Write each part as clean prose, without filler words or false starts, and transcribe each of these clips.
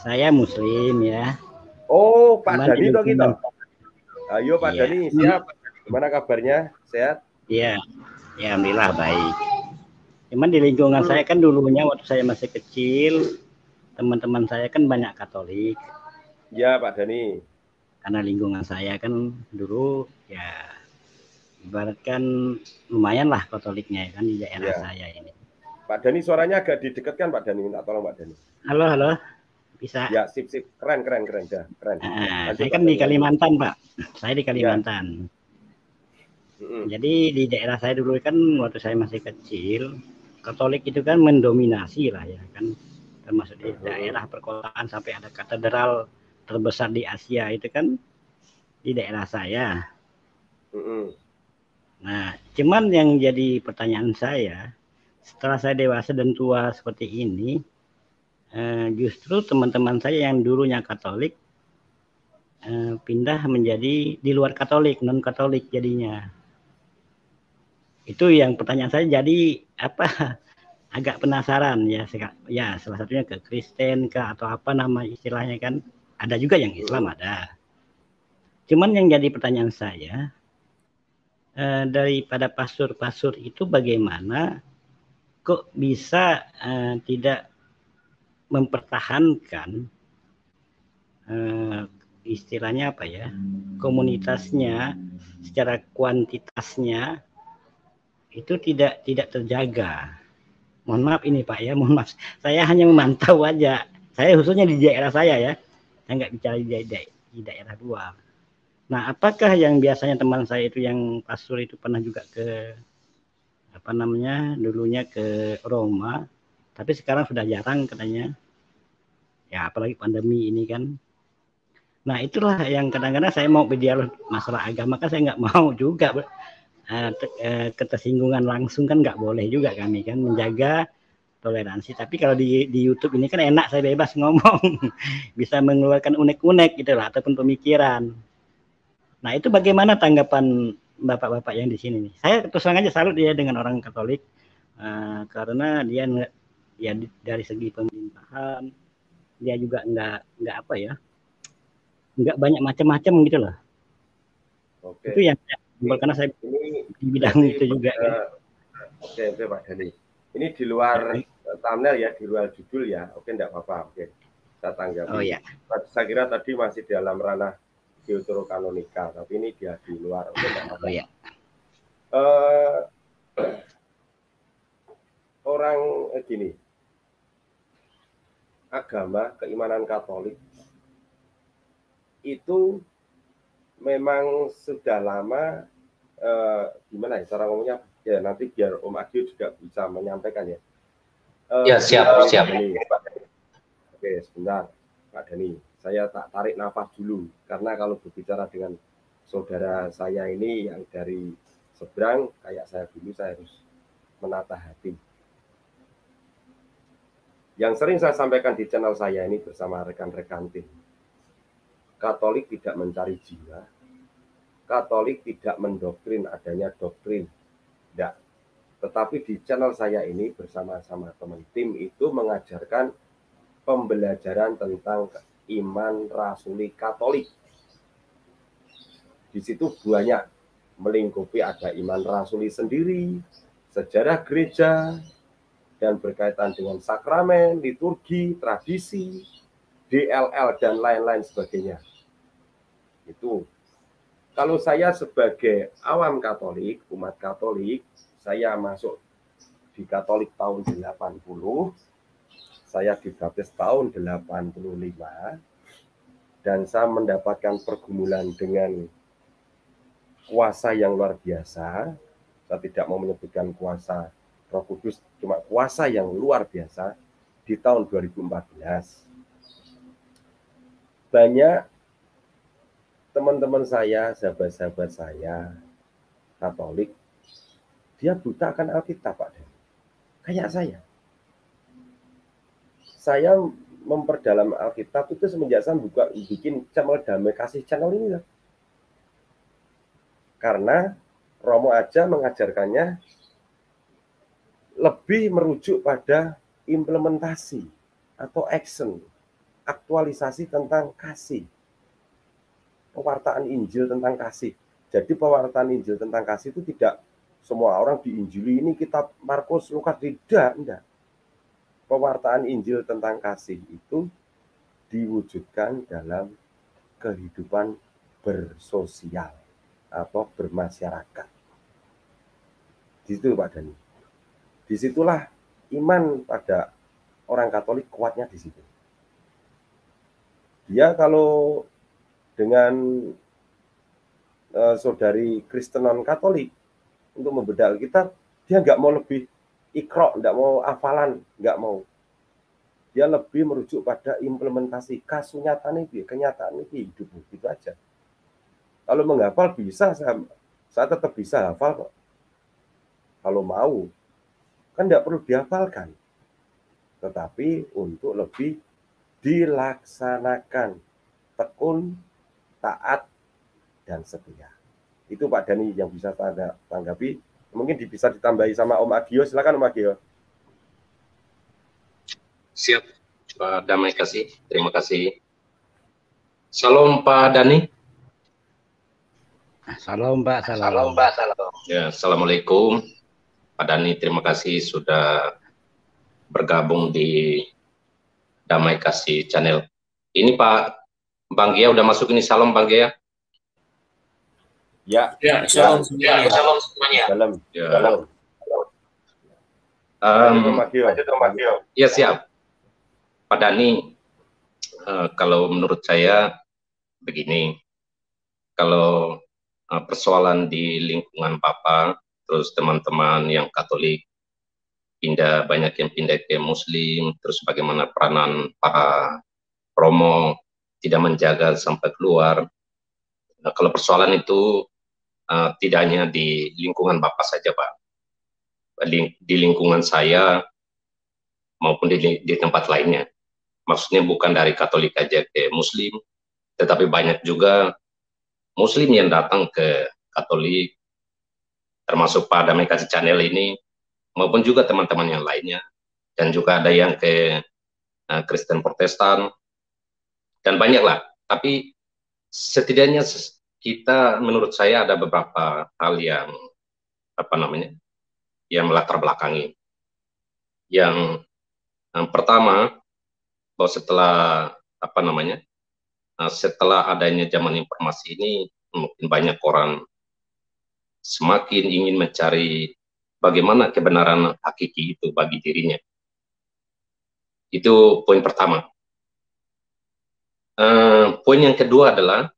Saya Muslim ya. Oh, Pak Cuman Dani toh gitu. Ayo Pak iya. Dani, siap. Gimana kabarnya? Sehat? Iya, ya alhamdulillah baik. Cuman di lingkungan saya kan dulunya waktu saya masih kecil, teman-teman saya kan banyak Katolik. Ya Pak Dani. Karena lingkungan saya kan dulu ya ibaratkan lumayan lah Katoliknya kan di daerah Ya. saya ini. Pak Dani suaranya agak didekatkan Pak Dani, minta tolong Pak Dani. Halo, halo. Bisa. Ya, sip. Keren. Dah, keren. Lanjut Saya Pak kan Dani, di Kalimantan, Pak. Saya di Kalimantan. Ya. Jadi di daerah saya dulu kan waktu saya masih kecil, Katolik itu kan mendominasi lah ya kan, termasuk di daerah perkotaan sampai ada katedral terbesar di Asia itu kan di daerah saya. Nah, cuman yang jadi pertanyaan saya, setelah saya dewasa dan tua seperti ini, justru teman-teman saya yang dulunya Katolik pindah menjadi di luar Katolik, non Katolik jadinya. Itu yang pertanyaan saya jadi apa? Agak penasaran ya, salah satunya ke Kristen kah atau apa nama istilahnya kan, ada juga yang Islam ada. Cuman yang jadi pertanyaan saya, daripada pastor-pastor itu bagaimana kok bisa tidak mempertahankan istilahnya apa ya, komunitasnya secara kuantitasnya itu tidak terjaga. Mohon maaf ini Pak ya, mohon maaf. Saya hanya memantau aja. Saya khususnya di daerah saya ya. Saya nggak bicara di daerah luar. Nah, apakah yang biasanya teman saya itu yang pastor itu pernah juga ke apa namanya dulunya ke Roma, tapi sekarang sudah jarang katanya. Ya apalagi pandemi ini kan. Nah itulah yang kadang-kadang saya mau berdialog masalah agama kan saya nggak mau juga ketersinggungan langsung kan nggak boleh juga kami kan menjaga toleransi. Tapi kalau di YouTube ini kan enak saya bebas ngomong, bisa mengeluarkan unek-unek gitu lah ataupun pemikiran. Nah itu bagaimana tanggapan bapak-bapak yang di sini nih? Saya terus terang aja salut dia dengan orang Katolik karena dia ya dari segi pemerintahan dia juga nggak apa ya, nggak banyak macam-macam gitu loh. Oke. Itu yang karena saya ini di bidang itu juga kan. Oke Pak Dani. Ini di luar thumbnail ya, di luar judul ya. Oke, enggak apa-apa. Oke, saya tanggapi. Oh ya. Saya kira tadi masih dalam ranah deuterokanonika, tapi ini dia di luar. Oke, enggak apa-apa. Oh ya. Orang gini, agama keimanan Katolik itu memang sudah lama gimana ya cara ngomongnya ya, nanti biar Om Agil juga bisa menyampaikan ya. Ya siap. Oke, sebentar Pak Dani, saya tak tarik nafas dulu karena kalau berbicara dengan saudara saya ini yang dari seberang kayak saya dulu, saya harus menata hati. Yang sering saya sampaikan di channel saya ini bersama rekan-rekan tim, Katolik tidak mencari jiwa, Katolik tidak mendoktrin adanya doktrin, tidak. Tetapi di channel saya ini bersama-sama teman tim itu mengajarkan pembelajaran tentang iman rasuli Katolik. Di situ banyak melingkupi ada iman rasuli sendiri, sejarah gereja, dan berkaitan dengan sakramen, liturgi, tradisi, DLL, dan lain-lain sebagainya. Itu. Kalau saya sebagai awam Katolik, umat Katolik, saya masuk di Katolik tahun 80, saya dibaptis tahun 85, dan saya mendapatkan pergumulan dengan kuasa yang luar biasa. Saya tidak mau menyebutkan kuasa Roh Kudus, cuma kuasa yang luar biasa di tahun 2014. Banyak teman-teman saya, sahabat-sahabat saya, Katolik, dia buta akan Alkitab, Pak. Kayak saya. Saya memperdalam Alkitab itu semenjak saya bikin channel Damai Kasih channel ini lah. Karena Romo aja mengajarkannya lebih merujuk pada implementasi atau action, aktualisasi tentang kasih. Pewartaan Injil tentang kasih. Jadi pewartaan Injil tentang kasih itu tidak semua orang diinjili ini kitab Markus, Lukas, tidak, enggak. Pewartaan Injil tentang kasih itu diwujudkan dalam kehidupan bersosial atau bermasyarakat. Di situ Pak Dani. Disitulah iman pada orang Katolik kuatnya di situ. Dia kalau dengan saudari Kristen non Katolik untuk membedah Alkitab, dia nggak mau lebih ikro, nggak mau hafalan, nggak mau. Dia lebih merujuk pada implementasi kasunyatan itu, kenyataan itu hidup gitu aja. Kalau menghafal bisa, saya tetap bisa hafal kok. Kalau mau, kan nggak perlu dihafalkan. Tetapi untuk lebih dilaksanakan, tekun, taat, dan setia. Itu Pak Dani yang bisa saya tanggapi. Mungkin bisa ditambahi sama Om Agio. Silakan Om Agio. Siap, Pak Damai kasih. Terima kasih. Salam Pak Dani. Salam Pak, salam. Ya, Assalamualaikum Pak Dani, terima kasih sudah bergabung di Damai Kasih Channel. Ini Pak Bang Gia udah masuk ini, salam Bang Gia. Ya, salam semuanya. Salam semuanya. Salam. Ya siap. Pak Dani, kalau menurut saya begini, kalau persoalan di lingkungan Bapak, terus teman-teman yang Katolik banyak yang pindah ke Muslim, terus bagaimana peranan para Romo tidak menjaga sampai keluar. Nah, kalau persoalan itu tidak hanya di lingkungan Bapak saja, Pak. Di lingkungan saya maupun di tempat lainnya. Maksudnya bukan dari Katolik aja ke Muslim, tetapi banyak juga Muslim yang datang ke Katolik, termasuk Pak Damai Kasih Channel ini, maupun juga teman-teman yang lainnya, dan juga ada yang ke Kristen Protestan, dan banyaklah. Tapi setidaknya kita, menurut saya ada beberapa hal yang yang melatar belakangi. Yang pertama, bahwa setelah adanya zaman informasi ini, mungkin banyak orang semakin ingin mencari bagaimana kebenaran hakiki itu bagi dirinya. Itu poin pertama. Poin yang kedua adalah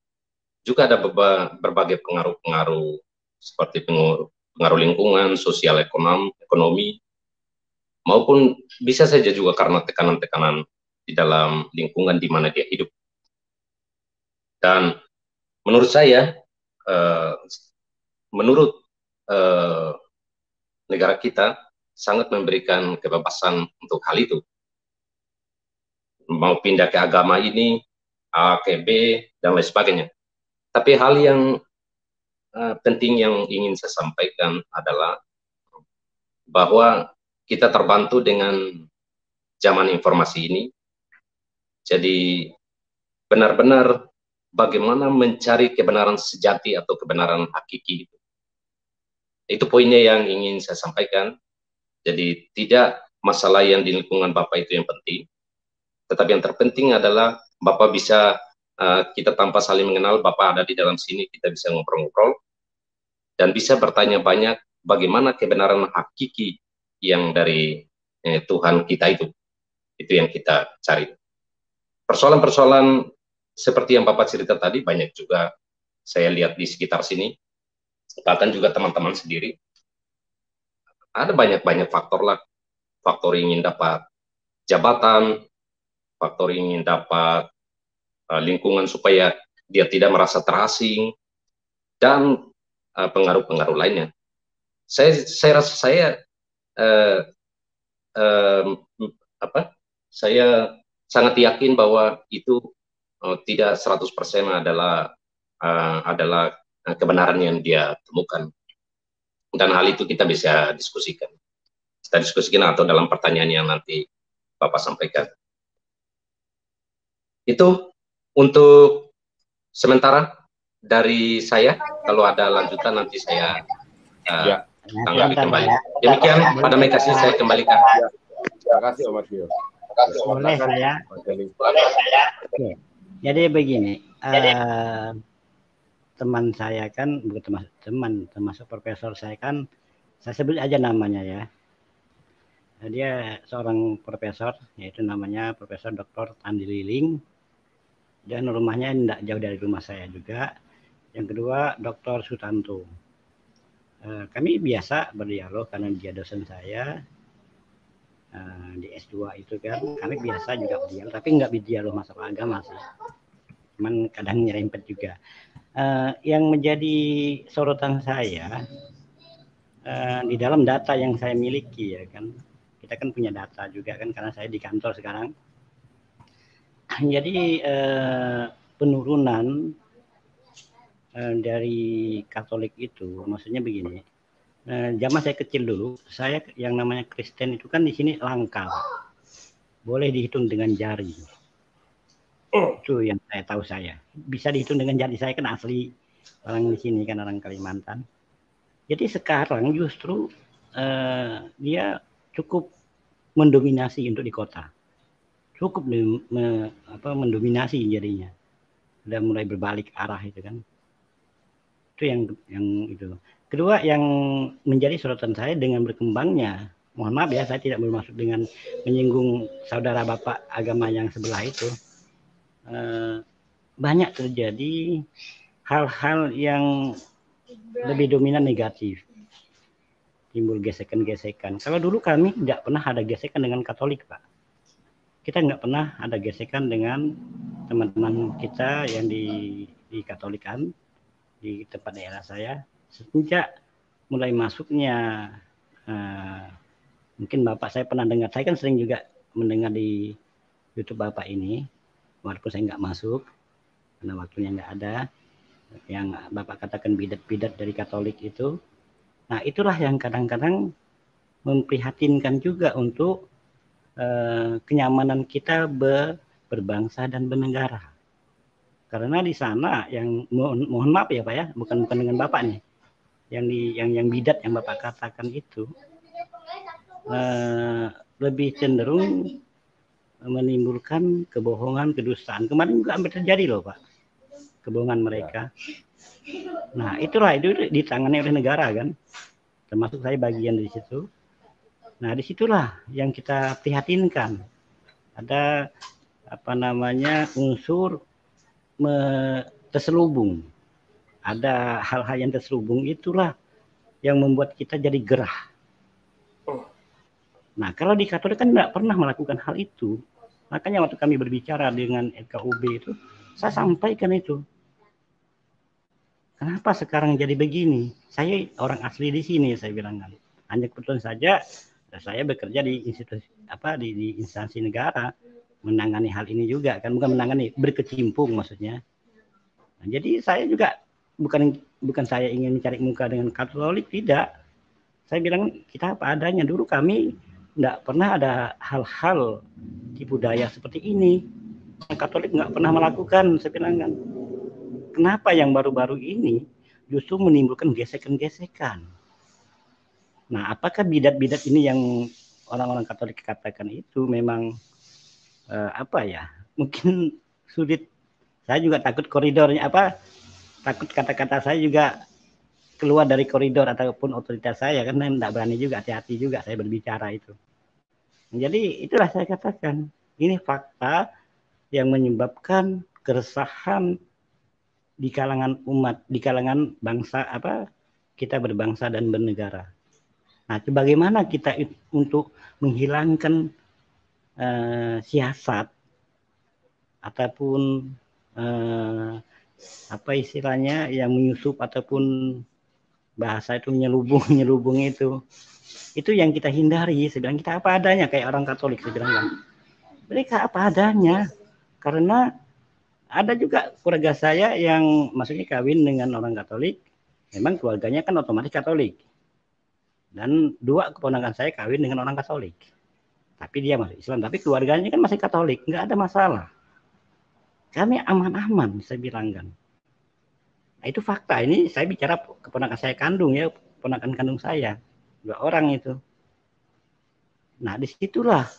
juga ada berbagai pengaruh-pengaruh seperti pengaruh lingkungan, sosial, ekonomi, maupun bisa saja juga karena tekanan-tekanan di dalam lingkungan di mana dia hidup. Dan menurut saya, menurut negara kita sangat memberikan kebebasan untuk hal itu. Mau pindah ke agama ini, A ke B, dan lain sebagainya. Tapi hal yang penting yang ingin saya sampaikan adalah bahwa kita terbantu dengan zaman informasi ini. Jadi benar-benar bagaimana mencari kebenaran sejati atau kebenaran hakiki. Itu poinnya yang ingin saya sampaikan. Jadi tidak masalah yang di lingkungan Bapak itu yang penting, tetapi yang terpenting adalah Bapak bisa, kita tanpa saling mengenal, Bapak ada di dalam sini, kita bisa ngobrol-ngobrol, dan bisa bertanya banyak bagaimana kebenaran hakiki yang dari Tuhan kita itu yang kita cari. Persoalan-persoalan seperti yang Bapak cerita tadi, banyak juga saya lihat di sekitar sini, bahkan juga teman-teman sendiri. Ada banyak faktor lah. Faktor ingin dapat jabatan, faktor ingin dapat lingkungan supaya dia tidak merasa terasing, dan pengaruh-pengaruh lainnya. Saya rasa saya sangat yakin bahwa itu tidak 100% adalah kebenaran yang dia temukan. Dan hal itu kita bisa diskusikan. Kita diskusikan atau dalam pertanyaan yang nanti Bapak sampaikan. Itu untuk sementara dari saya. Kalau ada lanjutan nanti saya tanggapi kembali. Demikian pada Mekasi saya kembalikan. Terima kasih Om Madio. Boleh saya? Oke. Jadi begini, teman saya kan, bukan teman, termasuk profesor saya kan, saya sebut aja namanya ya. Dia seorang profesor, yaitu namanya Profesor Dr. Andi Liling, dan rumahnya tidak jauh dari rumah saya juga. Yang kedua, Dr. Sutanto. Kami biasa berdialog karena dia dosen saya di S2 itu kan, kami biasa juga berdialog, tapi nggak berdialog masalah agama sih. Cuman kadang nyerempet juga. Yang menjadi sorotan saya di dalam data yang saya miliki ya kan, kita kan punya data juga kan karena saya di kantor sekarang. Jadi penurunan dari Katolik itu, maksudnya begini. Zaman saya kecil dulu, saya yang namanya Kristen itu kan di sini langka, boleh dihitung dengan jari. Itu yang saya tahu saya. Bisa dihitung dengan jari, saya kan asli orang di sini kan, orang Kalimantan. Jadi sekarang justru dia cukup mendominasi untuk di kota. Cukup mendominasi jadinya. Udah mulai berbalik arah itu kan. Itu yang itu. Kedua yang menjadi sorotan saya dengan berkembangnya, mohon maaf ya saya tidak bermaksud dengan menyinggung saudara bapak agama yang sebelah itu, banyak terjadi hal-hal yang lebih dominan negatif, timbul gesekan-gesekan. Kalau dulu kami tidak pernah ada gesekan dengan Katolik, Pak. Kita nggak pernah ada gesekan dengan teman-teman kita yang di Katolikan di tempat daerah saya. Sejak mulai masuknya, mungkin Bapak saya pernah dengar, saya kan sering juga mendengar di YouTube Bapak ini, walaupun saya nggak masuk, karena waktunya nggak ada, yang Bapak katakan bidat-bidat dari Katolik itu. Nah itulah yang kadang-kadang memprihatinkan juga untuk kenyamanan kita berbangsa dan bernegara. Karena di sana yang mohon maaf ya Pak ya, bukan dengan Bapak nih, yang bidat yang Bapak katakan itu lebih cenderung menimbulkan kebohongan, kedustaan. Kemarin juga hampir terjadi loh Pak, kebohongan mereka. Nah itulah, itu ditangani oleh negara kan, termasuk saya bagian dari situ. Nah disitulah yang kita prihatinkan, ada unsur terselubung. Ada hal-hal yang terselubung, itulah yang membuat kita jadi gerah. Nah, kalau di Katolik kan tidak pernah melakukan hal itu. Makanya waktu kami berbicara dengan FKUB itu, saya sampaikan itu. Kenapa sekarang jadi begini? Saya orang asli di sini, saya bilang kan. Hanya kebetulan saja saya bekerja di institusi di instansi negara, menangani hal ini juga kan, bukan menangani, berkecimpung maksudnya. Nah, jadi saya juga bukan saya ingin mencari muka dengan Katolik, tidak. Saya bilang kita apa adanya. Dulu kami tidak pernah ada hal-hal tipu daya seperti ini. Katolik nggak pernah melakukan, saya bilang kan. Kenapa yang baru-baru ini justru menimbulkan gesekan-gesekan? Nah, apakah bidat-bidat ini yang orang-orang Katolik katakan itu memang mungkin sulit. Saya juga takut koridornya takut kata-kata saya juga keluar dari koridor ataupun otoritas saya, karena tidak berani juga, hati-hati juga saya berbicara itu. Jadi itulah saya katakan, ini fakta yang menyebabkan keresahan di kalangan umat, di kalangan bangsa kita berbangsa dan bernegara. Nah, bagaimana kita untuk menghilangkan siasat ataupun istilahnya yang menyusup ataupun bahasa itu nyelubung itu yang kita hindari. Saya bilang kita apa adanya kayak orang Katolik, saya bilang kan. Mereka apa adanya, karena ada juga keluarga saya yang maksudnya kawin dengan orang Katolik, memang keluarganya kan otomatis Katolik, dan 2 keponakan saya kawin dengan orang Katolik, tapi dia masuk Islam, tapi keluarganya kan masih Katolik, nggak ada masalah. Kami aman-aman, saya bilang kan. Nah, itu fakta. Ini saya bicara keponakan saya kandung ya, keponakan kandung saya. 2 orang itu. Nah, disitulah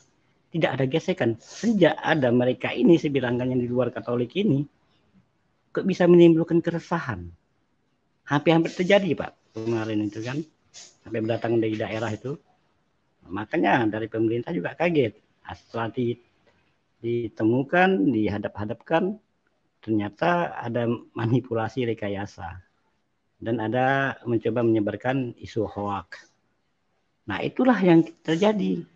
tidak ada gesekan. Sejak ada mereka ini, saya bilang kan, yang di luar Katolik ini, kok bisa menimbulkan keresahan. Hampir-hampir terjadi, Pak, kemarin itu kan. Sampai berdatangan dari daerah itu. Makanya dari pemerintah juga kaget. Setelah ditemukan, dihadap-hadapkan, ternyata ada manipulasi rekayasa. Dan ada mencoba menyebarkan isu hoax. Nah, itulah yang terjadi.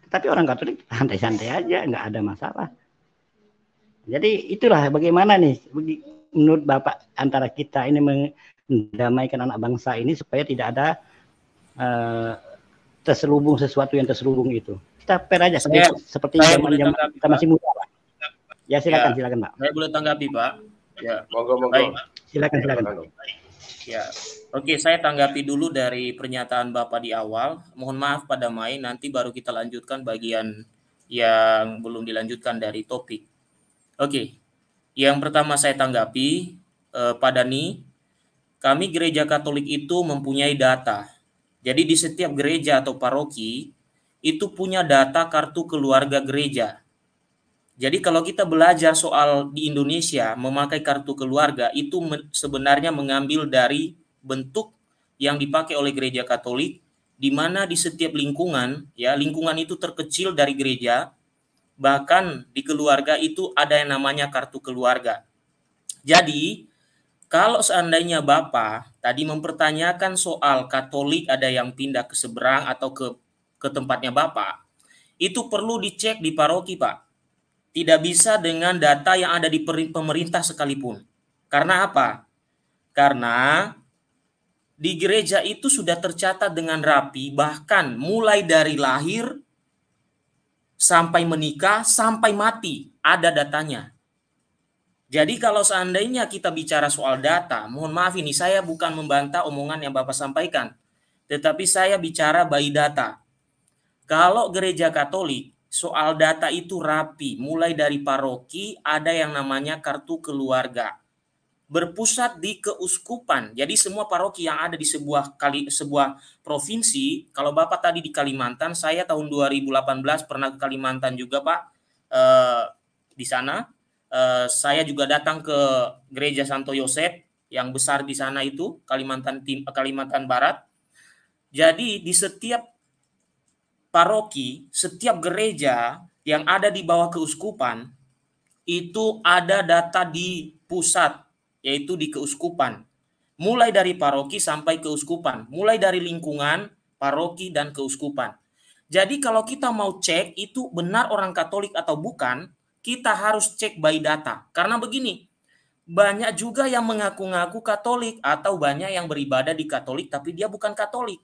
Tapi orang Katolik santai-santai aja, nggak ada masalah. Jadi itulah bagaimana nih menurut Bapak antara kita ini mendamaikan anak bangsa ini supaya tidak ada terselubung sesuatu yang terselubung itu. Kita fair aja seperti zaman kita masih muda, Pak. Ya silakan, silakan, Pak. Saya boleh tanggapi, Pak. Ya, monggo. Silakan. Ya, oke, saya tanggapi dulu dari pernyataan Bapak di awal. Mohon maaf Pak Damai, nanti baru kita lanjutkan bagian yang belum dilanjutkan dari topik. Oke, yang pertama saya tanggapi, Pak Dani, kami gereja Katolik itu mempunyai data. Jadi di setiap gereja atau paroki itu punya data kartu keluarga gereja. Jadi kalau kita belajar soal di Indonesia memakai kartu keluarga itu sebenarnya mengambil dari bentuk yang dipakai oleh gereja Katolik, di mana di setiap lingkungan, ya lingkungan itu terkecil dari gereja, bahkan di keluarga itu ada yang namanya kartu keluarga. Jadi kalau seandainya Bapak tadi mempertanyakan soal Katolik ada yang pindah ke seberang atau ke tempatnya Bapak, itu perlu dicek di paroki, Pak. Tidak bisa dengan data yang ada di pemerintah sekalipun. Karena apa? Karena di gereja itu sudah tercatat dengan rapi, bahkan mulai dari lahir sampai menikah, sampai mati, ada datanya. Jadi kalau seandainya kita bicara soal data, mohon maaf ini saya bukan membantah omongan yang Bapak sampaikan, tetapi saya bicara by data. Kalau gereja Katolik, soal data itu rapi, mulai dari paroki ada yang namanya kartu keluarga. Berpusat di keuskupan. Jadi semua paroki yang ada di sebuah provinsi, kalau Bapak tadi di Kalimantan, saya tahun 2018 pernah ke Kalimantan juga, Pak. Di sana saya juga datang ke Gereja Santo Yosef yang besar di sana itu, Kalimantan Barat. Jadi di setiap paroki, setiap gereja yang ada di bawah keuskupan itu ada data di pusat, yaitu di keuskupan. Mulai dari paroki sampai keuskupan, mulai dari lingkungan, paroki, dan keuskupan. Jadi kalau kita mau cek itu benar orang Katolik atau bukan, kita harus cek by data. Karena begini, banyak juga yang mengaku-ngaku Katolik atau banyak yang beribadah di Katolik tapi dia bukan Katolik.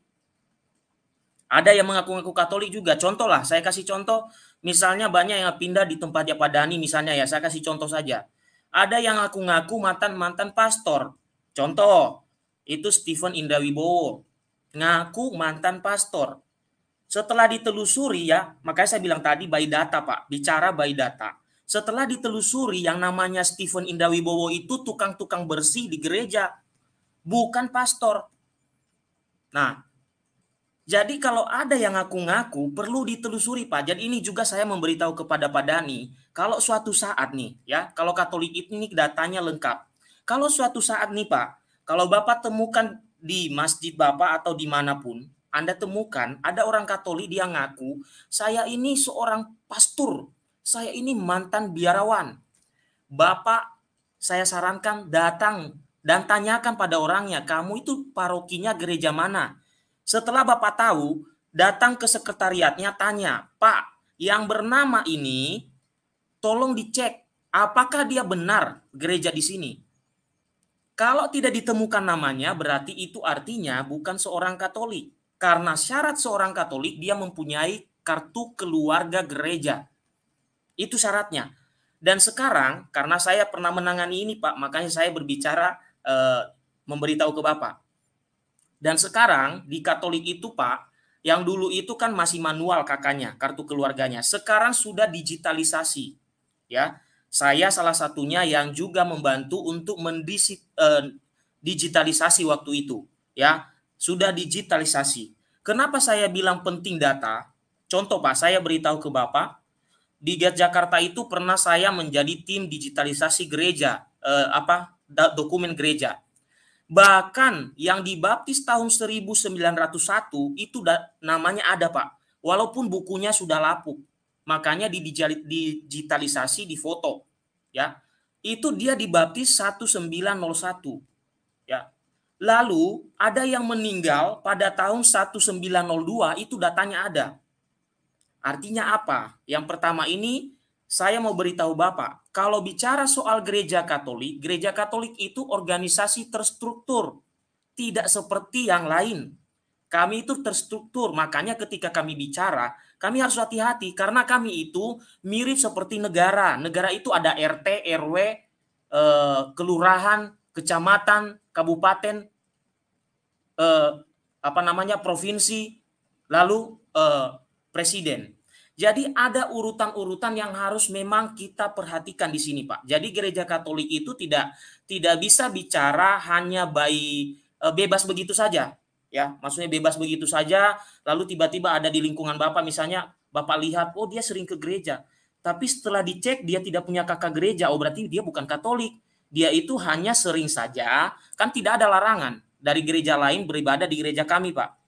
Ada yang mengaku-ngaku Katolik juga. Contoh lah, saya kasih contoh. Misalnya banyak yang pindah di tempatnya Pak Dani misalnya ya. Saya kasih contoh saja. Ada yang ngaku-ngaku mantan pastor. Contoh, itu Stephen Indawibowo. Ngaku mantan pastor. Setelah ditelusuri ya, makanya saya bilang tadi by data Pak. Bicara by data. Setelah ditelusuri yang namanya Stephen Indawibowo itu tukang-tukang bersih di gereja. Bukan pastor. Nah, jadi kalau ada yang ngaku-ngaku perlu ditelusuri Pak. Jadi ini juga saya memberitahu kepada Pak Dani, kalau suatu saat nih ya, kalau Katolik ini datanya lengkap. Kalau suatu saat nih Pak, kalau Bapak temukan di masjid Bapak atau dimanapun, Anda temukan ada orang Katolik dia ngaku, saya ini seorang pastor, saya ini mantan biarawan. Bapak saya sarankan datang dan tanyakan pada orangnya, kamu itu parokinya gereja mana? Setelah Bapak tahu, datang ke sekretariatnya tanya, Pak, yang bernama ini tolong dicek apakah dia benar gereja di sini. Kalau tidak ditemukan namanya, berarti itu artinya bukan seorang Katolik. Karena syarat seorang Katolik dia mempunyai kartu keluarga gereja. Itu syaratnya. Dan sekarang karena saya pernah menangani ini Pak, makanya saya berbicara memberitahu ke Bapak. Dan sekarang di Katolik itu Pak, yang dulu itu kan masih manual kakaknya, kartu keluarganya. Sekarang sudah digitalisasi. Ya. Saya salah satunya yang juga membantu untuk digitalisasi waktu itu, ya. Sudah digitalisasi. Kenapa saya bilang penting data? Contoh Pak, saya beritahu ke Bapak, di Jakarta itu pernah saya menjadi tim digitalisasi gereja, dokumen gereja. Bahkan yang dibaptis tahun 1901 itu namanya ada Pak, walaupun bukunya sudah lapuk. Makanya digitalisasi, di foto, ya. Itu dia dibaptis 1901, ya. Lalu ada yang meninggal pada tahun 1902, itu datanya ada. Artinya apa? Yang pertama ini saya mau beritahu Bapak, kalau bicara soal gereja Katolik itu organisasi terstruktur, tidak seperti yang lain. Kami itu terstruktur, makanya ketika kami bicara, kami harus hati-hati karena kami itu mirip seperti negara. Negara itu ada RT, RW, kelurahan, kecamatan, kabupaten, provinsi, lalu presiden. Jadi ada urutan-urutan yang harus memang kita perhatikan di sini, Pak. Jadi gereja Katolik itu tidak bisa bicara hanya bebas begitu saja. Ya, maksudnya bebas begitu saja, lalu tiba-tiba ada di lingkungan Bapak, misalnya Bapak lihat, oh dia sering ke gereja, tapi setelah dicek dia tidak punya kakak gereja, oh berarti dia bukan Katolik, dia itu hanya sering saja, kan tidak ada larangan dari gereja lain beribadah di gereja kami, Pak.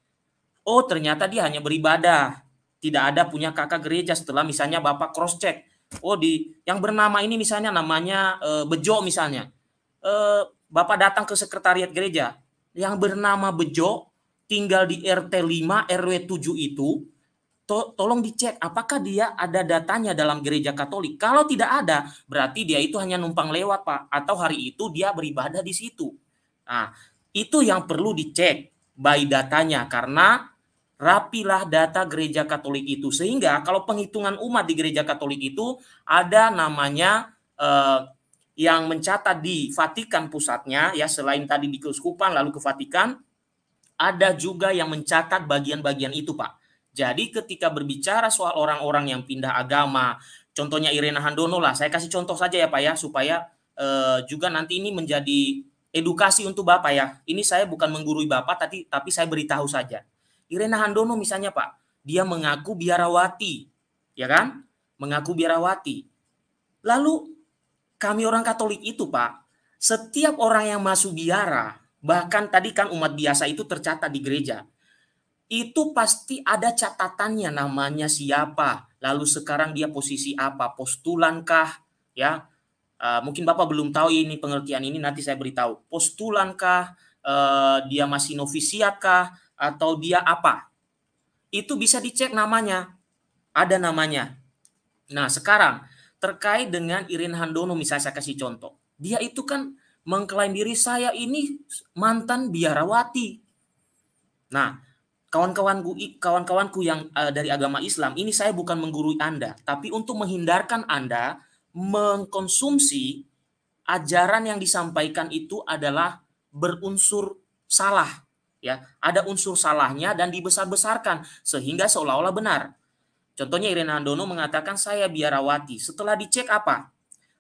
Oh ternyata dia hanya beribadah, tidak ada punya kakak gereja. Setelah misalnya Bapak cross check, oh yang bernama ini misalnya namanya Bejo misalnya, Bapak datang ke sekretariat gereja, yang bernama Bejo tinggal di RT 5 RW 7 itu, tolong dicek apakah dia ada datanya dalam gereja Katolik. Kalau tidak ada, berarti dia itu hanya numpang lewat, Pak, atau hari itu dia beribadah di situ. Nah, itu yang perlu dicek by datanya, karena rapilah data gereja Katolik itu, sehingga kalau penghitungan umat di gereja Katolik itu ada namanya yang mencatat di Vatikan pusatnya, ya, selain tadi di keuskupan lalu ke Vatikan, ada juga yang mencatat bagian-bagian itu, Pak. Jadi ketika berbicara soal orang-orang yang pindah agama, contohnya Irena Handono lah, saya kasih contoh saja ya Pak ya, supaya juga nanti ini menjadi edukasi untuk Bapak ya. Ini saya bukan menggurui Bapak, tapi saya beritahu saja. Irena Handono misalnya Pak, dia mengaku biarawati, ya kan? Mengaku biarawati. Lalu kami orang Katolik itu Pak, setiap orang yang masuk biara, bahkan tadi kan umat biasa itu tercatat di gereja, itu pasti ada catatannya, namanya siapa, lalu sekarang dia posisi apa, postulankah, ya. Mungkin Bapak belum tahu ini pengertian ini, nanti saya beritahu. Postulankah, dia masih novisiatkah, atau dia apa? Itu bisa dicek namanya, ada namanya. Nah sekarang terkait dengan Irena Handono misalnya, saya kasih contoh, dia itu kan mengklaim diri saya ini mantan biarawati. Nah, kawan-kawanku yang dari agama Islam, ini saya bukan menggurui Anda, tapi untuk menghindarkan Anda mengkonsumsi ajaran yang disampaikan itu adalah berunsur salah, ya. Ada unsur salahnya dan dibesar-besarkan sehingga seolah-olah benar. Contohnya Irena Handono mengatakan saya biarawati. Setelah dicek apa?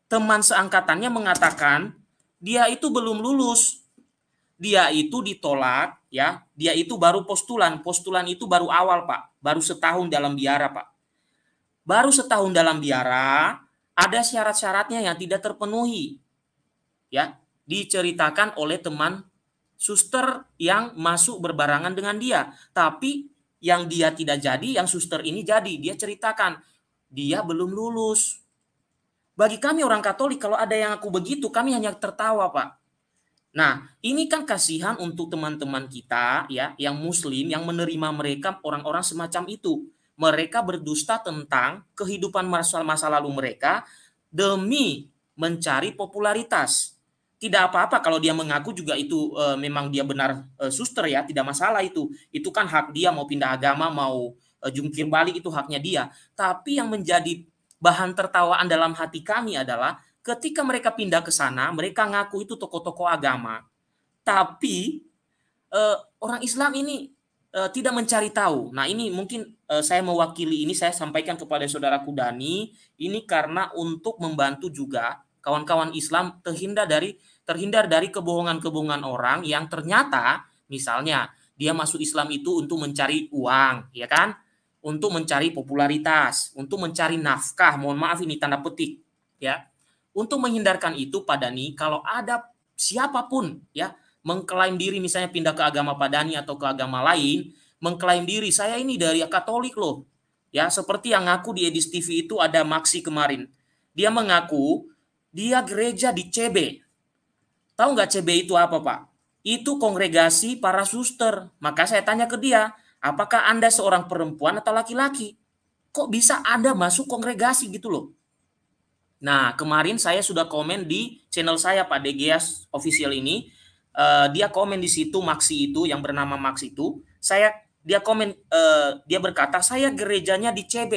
Teman seangkatannya mengatakan dia itu belum lulus, dia itu ditolak, ya, dia itu baru postulan itu baru awal Pak, baru setahun dalam biara Pak, baru setahun dalam biara, ada syarat-syaratnya yang tidak terpenuhi, ya, diceritakan oleh teman suster yang masuk berbarengan dengan dia, tapi yang dia tidak jadi, yang suster ini jadi, dia ceritakan dia belum lulus. Bagi kami orang Katolik, kalau ada yang aku begitu, kami hanya tertawa, Pak. Nah, ini kan kasihan untuk teman-teman kita ya, yang Muslim, yang menerima mereka orang-orang semacam itu. Mereka berdusta tentang kehidupan masa lalu mereka demi mencari popularitas. Tidak apa-apa kalau dia mengaku juga itu memang dia benar suster ya, tidak masalah itu. Itu kan hak dia, mau pindah agama, mau jungkir balik, itu haknya dia. Tapi yang menjadi bahan tertawaan dalam hati kami adalah ketika mereka pindah ke sana, mereka ngaku itu tokoh-tokoh agama. Tapi orang Islam ini tidak mencari tahu. Nah ini mungkin saya mewakili ini, saya sampaikan kepada saudaraku Dani, ini karena untuk membantu juga kawan-kawan Islam terhindar dari kebohongan-kebohongan orang yang ternyata misalnya dia masuk Islam itu untuk mencari uang, ya kan? Untuk mencari popularitas, untuk mencari nafkah, mohon maaf ini tanda petik, ya. Untuk menghindarkan itu Pak Dani, kalau ada siapapun ya mengklaim diri misalnya pindah ke agama Pak Dani atau ke agama lain, mengklaim diri saya ini dari Katolik loh. Ya, seperti yang ngaku di Edis TV itu ada Maksi kemarin. Dia mengaku dia gereja di CB. Tahu nggak CB itu apa, Pak? Itu kongregasi para suster. Maka saya tanya ke dia, apakah Anda seorang perempuan atau laki-laki? Kok bisa Anda masuk kongregasi gitu loh? Nah, kemarin saya sudah komen di channel saya Pak Degias Official ini. Dia komen di situ Maksi itu yang bernama Max itu. Dia komen, dia berkata saya gerejanya di CB.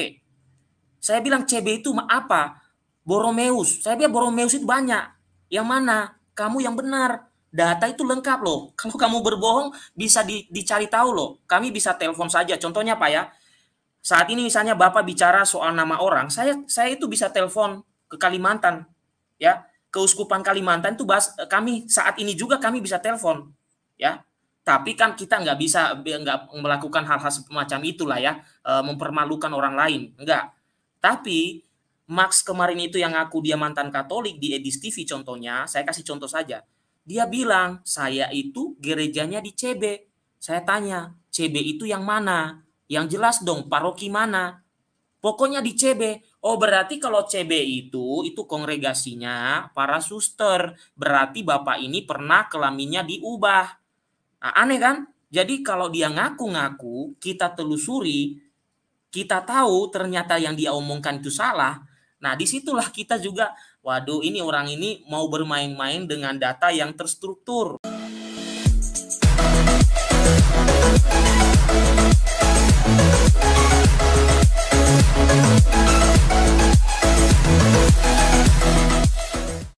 Saya bilang CB itu apa? Borromeus. Saya bilang Borromeus itu banyak. Yang mana? Kamu yang benar. Data itu lengkap loh. Kalau kamu berbohong bisa dicari tahu loh. Kami bisa telepon saja. Contohnya Pak ya. Saat ini misalnya Bapak bicara soal nama orang, saya itu bisa telepon ke Kalimantan. Ya, Keuskupan Kalimantan itu kami saat ini juga kami bisa telepon. Ya. Tapi kan kita nggak bisa melakukan hal-hal semacam itulah ya, mempermalukan orang lain. Enggak. Tapi Max kemarin itu yang ngaku dia mantan Katolik di Edis TV contohnya, saya kasih contoh saja. Dia bilang, saya itu gerejanya di CB. Saya tanya, CB itu yang mana? Yang jelas dong, paroki mana? Pokoknya di CB. Oh, berarti kalau CB itu kongregasinya para suster. Berarti Bapak ini pernah kelaminnya diubah. Nah, aneh kan? Jadi kalau dia ngaku-ngaku, kita telusuri, kita tahu ternyata yang dia omongkan itu salah. Nah, disitulah kita juga, waduh ini orang ini mau bermain-main dengan data yang terstruktur.